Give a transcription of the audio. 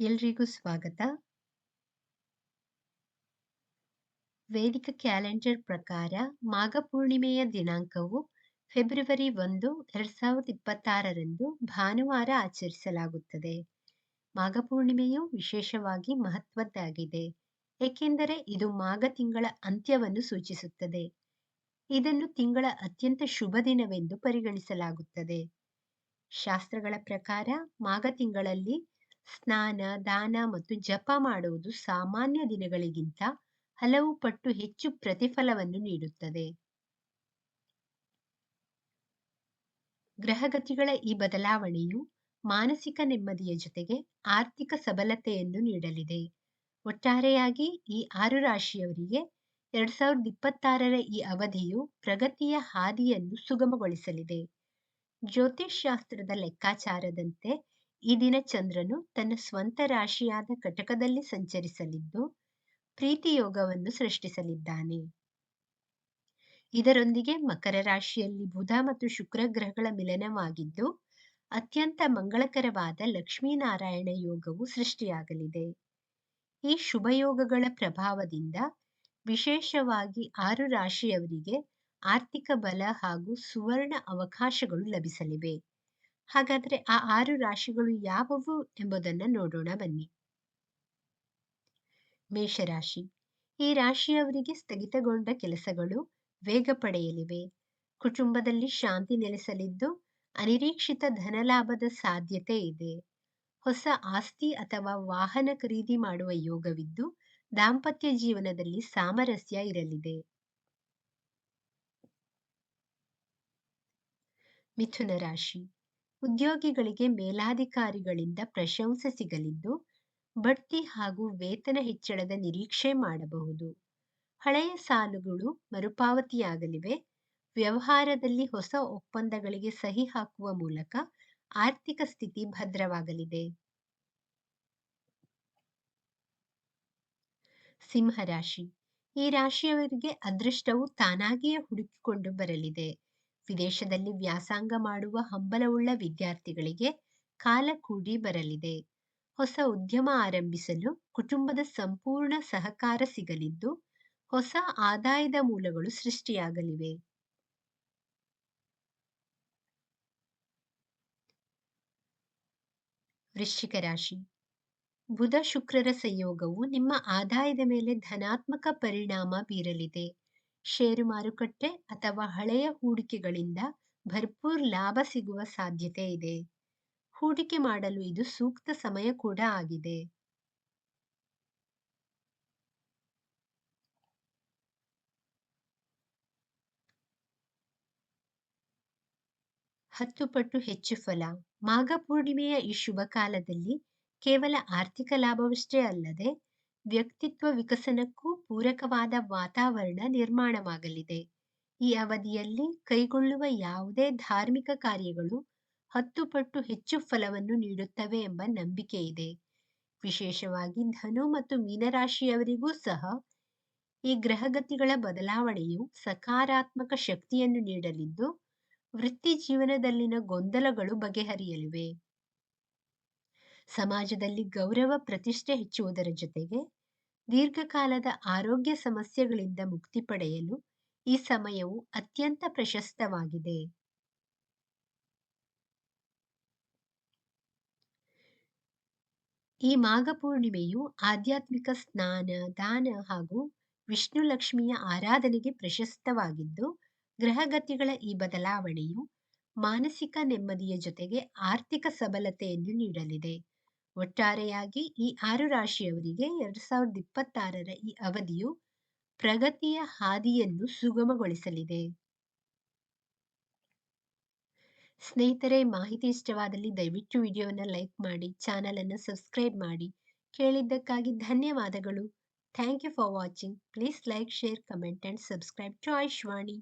ಎಲ್ರಿಗೂ ಸ್ವಾಗತ. ವೇದಿಕ ಕ್ಯಾಲೆಂಡರ್ ಪ್ರಕಾರ ಮಾಘ ಪೂರ್ಣಿಮೆಯ ದಿನಾಂಕವು ಫೆಬ್ರವರಿ 1, 2026ರಂದು ಭಾನುವಾರ ಆಚರಿಸಲಾಗುತ್ತದೆ. ಮಾಘ ಪೂರ್ಣಿಮೆಯು ವಿಶೇಷವಾಗಿ ಮಹತ್ವದ್ದಾಗಿದೆ, ಏಕೆಂದರೆ ಇದು ಮಾಘ ತಿಂಗಳ ಅಂತ್ಯವನ್ನು ಸೂಚಿಸುತ್ತದೆ. ಇದನ್ನು ತಿಂಗಳ ಅತ್ಯಂತ ಶುಭ ದಿನವೆಂದು ಪರಿಗಣಿಸಲಾಗುತ್ತದೆ. ಶಾಸ್ತ್ರಗಳ ಪ್ರಕಾರ ಮಾಘ ತಿಂಗಳಲ್ಲಿ ಸ್ನಾನ, ದಾನ ಮತ್ತು ಜಪ ಮಾಡುವುದು ಸಾಮಾನ್ಯ ದಿನಗಳಿಗಿಂತ ಹಲವು ಪಟ್ಟು ಹೆಚ್ಚು ಪ್ರತಿಫಲವನ್ನು ನೀಡುತ್ತದೆ. ಗ್ರಹಗತಿಗಳ ಈ ಬದಲಾವಣೆಯು ಮಾನಸಿಕ ನೆಮ್ಮದಿಯ ಜೊತೆಗೆ ಆರ್ಥಿಕ ಸಬಲತೆಯನ್ನು ನೀಡಲಿದೆ. ಒಟ್ಟಾರೆಯಾಗಿ ಈ 6 ರಾಶಿಯವರಿಗೆ 2026ರ ಈ ಅವಧಿಯು ಪ್ರಗತಿಯ ಹಾದಿಯನ್ನು ಸುಗಮಗೊಳಿಸಲಿದೆ. ಜ್ಯೋತಿಷ್ಶಾಸ್ತ್ರದ ಲೆಕ್ಕಾಚಾರದಂತೆ ಈ ದಿನ ಚಂದ್ರನು ತನ್ನ ಸ್ವಂತ ರಾಶಿಯಾದ ಕಟಕದಲ್ಲಿ ಸಂಚರಿಸಲಿದ್ದು ಪ್ರೀತಿ ಯೋಗವನ್ನು ಸೃಷ್ಟಿಸಲಿದ್ದಾನೆ. ಇದರೊಂದಿಗೆ ಮಕರ ರಾಶಿಯಲ್ಲಿ ಬುಧ ಮತ್ತು ಶುಕ್ರ ಗ್ರಹಗಳ ಮಿಲನವಾಗಿದ್ದು ಅತ್ಯಂತ ಮಂಗಳಕರವಾದ ಲಕ್ಷ್ಮೀನಾರಾಯಣ ಯೋಗವು ಸೃಷ್ಟಿಯಾಗಲಿದೆ. ಈ ಶುಭಯೋಗಗಳ ಪ್ರಭಾವದಿಂದ ವಿಶೇಷವಾಗಿ 6 ರಾಶಿಯವರಿಗೆ ಆರ್ಥಿಕ ಬಲ ಹಾಗೂ ಸುವರ್ಣ ಅವಕಾಶಗಳು ಲಭಿಸಲಿವೆ. ಹಾಗಾದರೆ ಆ 6 ರಾಶಿಗಳು ಯಾವುವು ಎಂಬುದನ್ನು ನೋಡೋಣ ಬನ್ನಿ. ಮೇಷರಾಶಿ. ಈ ರಾಶಿಯವರಿಗೆ ಸ್ಥಗಿತಗೊಂಡ ಕೆಲಸಗಳು ವೇಗ ಪಡೆಯಲಿವೆ. ಕುಟುಂಬದಲ್ಲಿ ಶಾಂತಿ ನೆಲೆಸಲಿದ್ದು ಅನಿರೀಕ್ಷಿತ ಧನಲಾಭದ ಸಾಧ್ಯತೆ ಇದೆ. ಹೊಸ ಆಸ್ತಿ ಅಥವಾ ವಾಹನ ಖರೀದಿ ಮಾಡುವ ಯೋಗವಿದ್ದು ದಾಂಪತ್ಯ ಜೀವನದಲ್ಲಿ ಸಾಮರಸ್ಯ ಇರಲಿದೆ. ಮಿಥುನ ರಾಶಿ. ಉದ್ಯೋಗಿಗಳಿಗೆ ಮೇಲಾಧಿಕಾರಿಗಳಿಂದ ಪ್ರಶಂಸೆ ಸಿಗಲಿದ್ದು ಬಡ್ತಿ ಹಾಗೂ ವೇತನ ಹೆಚ್ಚಳದ ನಿರೀಕ್ಷೆ ಮಾಡಬಹುದು. ಹಳೆಯ ಸಾಲಗಳು ಮರುಪಾವತಿಯಾಗಲಿವೆ. ವ್ಯವಹಾರದಲ್ಲಿ ಹೊಸ ಒಪ್ಪಂದಗಳಿಗೆ ಸಹಿ ಹಾಕುವ ಮೂಲಕ ಆರ್ಥಿಕ ಸ್ಥಿತಿ ಭದ್ರವಾಗಲಿದೆ. ಸಿಂಹರಾಶಿ. ಈ ರಾಶಿಯವರಿಗೆ ಅದೃಷ್ಟವು ತಾನಾಗಿಯೇ ಹುಡುಕಿಕೊಂಡು ಬರಲಿದೆ. ವಿದೇಶದಲ್ಲಿ ವ್ಯಾಸಂಗ ಮಾಡುವ ಹಂಬಲವುಳ್ಳ ವಿದ್ಯಾರ್ಥಿಗಳಿಗೆ ಕಾಲ ಕೂಡಿ ಬರಲಿದೆ. ಹೊಸ ಉದ್ಯಮ ಆರಂಭಿಸಲು ಕುಟುಂಬದ ಸಂಪೂರ್ಣ ಸಹಕಾರ ಸಿಗಲಿದ್ದು ಹೊಸ ಆದಾಯದ ಮೂಲಗಳು ಸೃಷ್ಟಿಯಾಗಲಿವೆ. ವೃಶ್ಚಿಕ ರಾಶಿ. ಬುಧ ಶುಕ್ರರ ಸಂಯೋಗವು ನಿಮ್ಮ ಆದಾಯದ ಮೇಲೆ ಧನಾತ್ಮಕ ಪರಿಣಾಮ ಬೀರಲಿದೆ. ಷೇರು ಮಾರುಕಟ್ಟೆ ಅಥವಾ ಹಳೆಯ ಹೂಡಿಕೆಗಳಿಂದ ಭರ್ಪೂರ್ ಲಾಭ ಸಿಗುವ ಸಾಧ್ಯತೆ ಇದೆ. ಹೂಡಿಕೆ ಮಾಡಲು ಇದು ಸೂಕ್ತ ಸಮಯ ಕೂಡ ಆಗಿದೆ. ಹತ್ತು ಪಟ್ಟು ಹೆಚ್ಚು ಫಲ. ಮಾಘ ಪೂರ್ಣಿಮೆಯ ಈ ಶುಭ ಕಾಲದಲ್ಲಿ ಕೇವಲ ಆರ್ಥಿಕ ಲಾಭವಷ್ಟೇ ಅಲ್ಲದೆ ವ್ಯಕ್ತಿತ್ವ ವಿಕಸನಕ್ಕೂ ಪೂರಕವಾದ ವಾತಾವರಣ ನಿರ್ಮಾಣವಾಗಲಿದೆ. ಈ ಅವಧಿಯಲ್ಲಿ ಕೈಗೊಳ್ಳುವ ಯಾವುದೇ ಧಾರ್ಮಿಕ ಕಾರ್ಯಗಳು 10 ಪಟ್ಟು ಹೆಚ್ಚು ಫಲವನ್ನು ನೀಡುತ್ತವೆ ಎಂಬ ನಂಬಿಕೆ ಇದೆ. ವಿಶೇಷವಾಗಿ ಧನು ಮತ್ತು ಮೀನರಾಶಿಯವರಿಗೂ ಸಹ ಈ ಗ್ರಹಗತಿಗಳ ಬದಲಾವಣೆಯು ಸಕಾರಾತ್ಮಕ ಶಕ್ತಿಯನ್ನು ನೀಡಲಿದ್ದು ವೃತ್ತಿ ಜೀವನದಲ್ಲಿನ ಗೊಂದಲಗಳು ಬಗೆಹರಿಯಲಿವೆ. ಸಮಾಜದಲ್ಲಿ ಗೌರವ ಪ್ರತಿಷ್ಠೆ ಹೆಚ್ಚುವುದರ ಜೊತೆಗೆ ದೀರ್ಘಕಾಲದ ಆರೋಗ್ಯ ಸಮಸ್ಯೆಗಳಿಂದ ಮುಕ್ತಿ ಪಡೆಯಲು ಈ ಸಮಯವು ಅತ್ಯಂತ ಪ್ರಶಸ್ತವಾಗಿದೆ. ಈ ಮಾಘ ಪೂರ್ಣಿಮೆಯು ಆಧ್ಯಾತ್ಮಿಕ ಸ್ನಾನ, ದಾನ ಹಾಗೂ ವಿಷ್ಣು ಲಕ್ಷ್ಮಿಯ ಆರಾಧನೆಗೆ ಪ್ರಶಸ್ತವಾಗಿದ್ದು ಗ್ರಹಗತಿಗಳ ಈ ಬದಲಾವಣೆಯು ಮಾನಸಿಕ ನೆಮ್ಮದಿಯ ಜೊತೆಗೆ ಆರ್ಥಿಕ ಸಬಲತೆಯನ್ನು ನೀಡಲಿದೆ. ಒಟ್ಟಾರೆಯಾಗಿ ಈ 6 ರಾಶಿಯವರಿಗೆ 2026ರ ಈ ಅವಧಿಯು ಪ್ರಗತಿಯ ಹಾದಿಯನ್ನು ಸುಗಮಗೊಳಿಸಲಿದೆ. ಸ್ನೇಹಿತರೆ, ಮಾಹಿತಿ ಇಷ್ಟವಾದಲ್ಲಿ ದಯವಿಟ್ಟು ವಿಡಿಯೋವನ್ನು ಲೈಕ್ ಮಾಡಿ, ಚಾನಲ್ ಅನ್ನು ಸಬ್ಸ್ಕ್ರೈಬ್ ಮಾಡಿ. ಕೇಳಿದ್ದಕ್ಕಾಗಿ ಧನ್ಯವಾದಗಳು. Thank you for watching. Please like, share, comment and subscribe to Ayushvani.